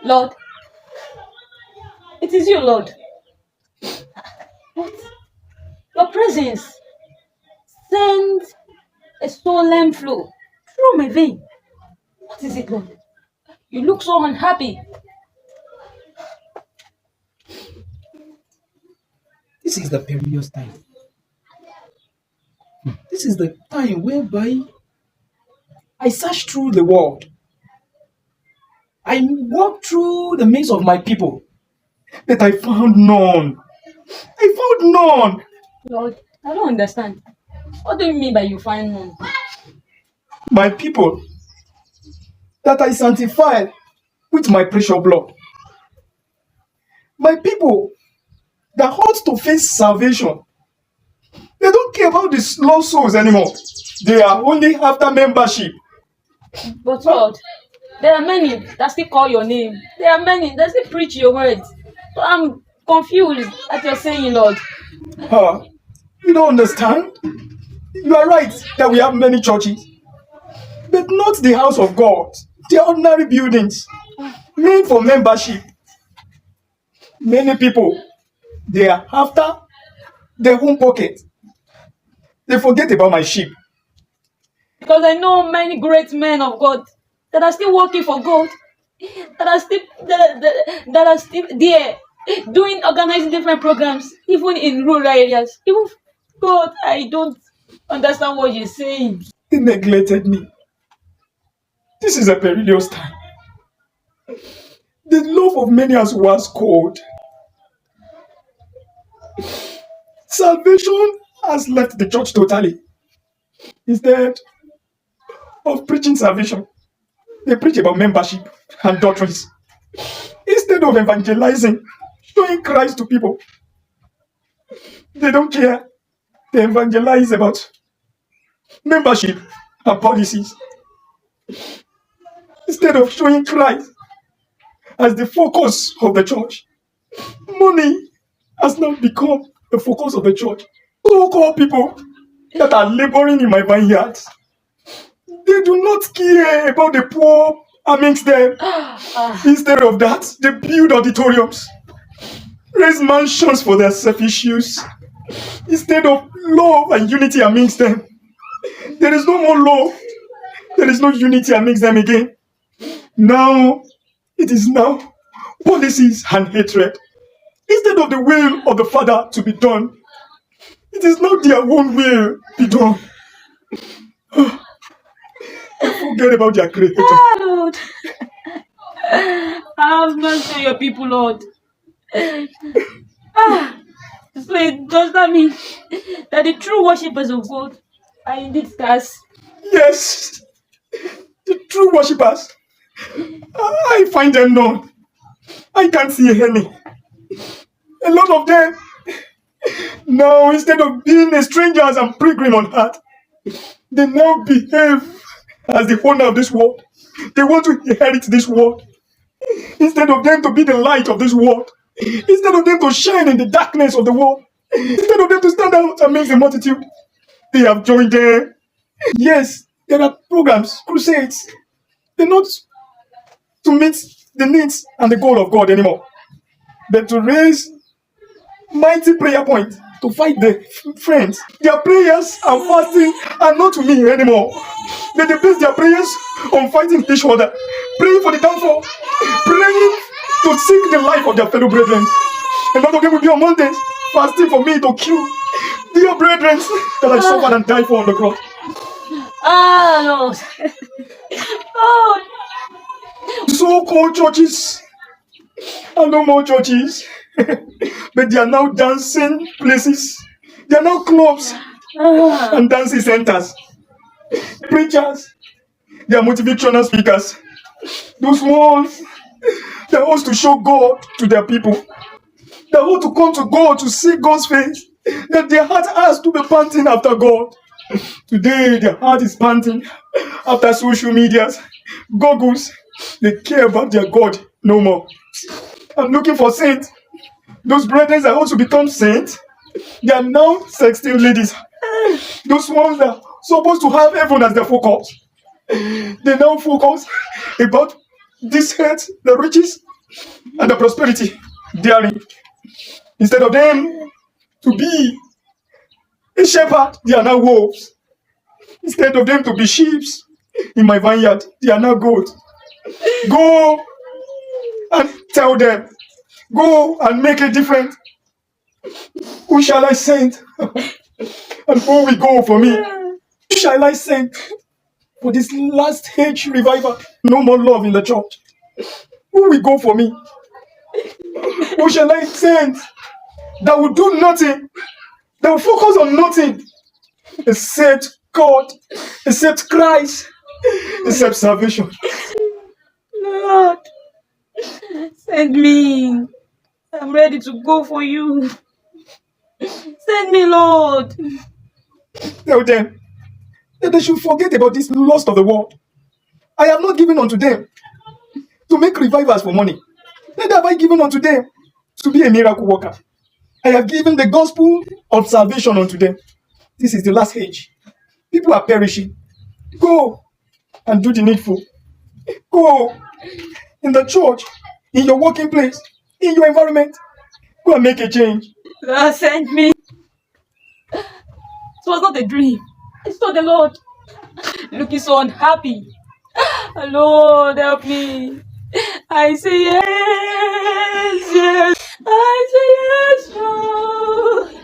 Lord, it is you, Lord. But your presence sends a solemn flow through my vein. What is it, Lord? You look so unhappy. This is the perilous time. This is the time whereby I search through the world. I walk through the midst of my people, but I found none. I found none. Lord, I don't understand. What do you mean by you find none? My people that I sanctified with my precious blood. My people that ought to face salvation. They don't care about the lost souls anymore. They are only after membership. But Lord, there are many that still call your name. There are many that still preach your words. So I'm confused at your saying, Lord. You don't understand? You are right that we have many churches, but not the house of God. They are ordinary buildings made for membership. Many people, they are after their own pocket. They forget about my sheep. Because I know many great men of God that are still working for God, that are still there, doing organizing different programs, even in rural areas. Even God, I don't understand what you're saying. They neglected me. This is a perilous time. The love of many has was cold. Salvation has left the church totally. Instead of preaching salvation, they preach about membership and doctrines. Instead of evangelizing, showing Christ to people, they don't care. They evangelize about membership and policies. Instead of showing Christ as the focus of the church, money has now become the focus of the church. So-called people that are laboring in my vineyard, they do not care about the poor amongst them. Instead of that, they build auditoriums, raise mansions for their selfish use. Instead of love and unity amongst them, there is no more love. There is no unity amongst them again. Now, it is now policies and hatred. Instead of the will of the Father to be done, it is now their own will be done. Forget about their creator. Lord, have mercy on your people, Lord. So does that mean that the true worshippers of God are indeed scarce? Yes, the true worshippers. I find them none. I can't see any. A lot of them now, instead of being a strangers and pilgrim on earth, they now behave as the owner of this world. They want to inherit this world. Instead of them to be the light of this world. Instead of them to shine in the darkness of the world. Instead of them to stand out amidst the multitude, they have joined them. Yes, there are programs, crusades. They're not to meet the needs and the goal of God anymore, but to raise mighty prayer points to fight the friends. Their prayers and fasting are not to me anymore. They base their prayers on fighting each other, praying for the downfall, praying to seek the life of their fellow brethren. A lot of them will be on Mondays fasting for me to kill dear brethren that I suffered and died for on the cross. Lord. Oh. So-called churches are no more churches, but they are now dancing places. They are now clubs and dancing centers. Preachers, they are motivational speakers. Those ones that want to show God to their people, that want to come to God to see God's face, that their heart has to be panting after God. Today, their heart is panting after social medias, goggles. They care about their God no more. I'm looking for saints. Those brethren that want to become saints, they are now sexting ladies. Those ones that are supposed to have heaven as their focus, they now focus about this hate, the riches, and the prosperity therein. Instead of them to be a shepherd, they are now wolves. Instead of them to be sheep in my vineyard, they are now goats. Go and tell them. Go and make a difference. Who shall I send? And who will go for me? Who shall I send for this last age revival? No more love in the church. Who will go for me? Who shall I send that will do nothing, that will focus on nothing except God, except Christ, except salvation? Lord, send me. I'm ready to go for you. Send me, Lord. Tell them that they should forget about this lust of the world. I have not given unto them to make revivals for money. Neither have I given unto them to be a miracle worker. I have given the gospel of salvation unto them. This is the last age. People are perishing. Go and do the needful. Go in the church, in your working place, in your environment. Go and make a change. Lord, send me. It was not a dream. I saw the Lord looking so unhappy. Lord, help me. I say yes, yes. I say yes, Lord.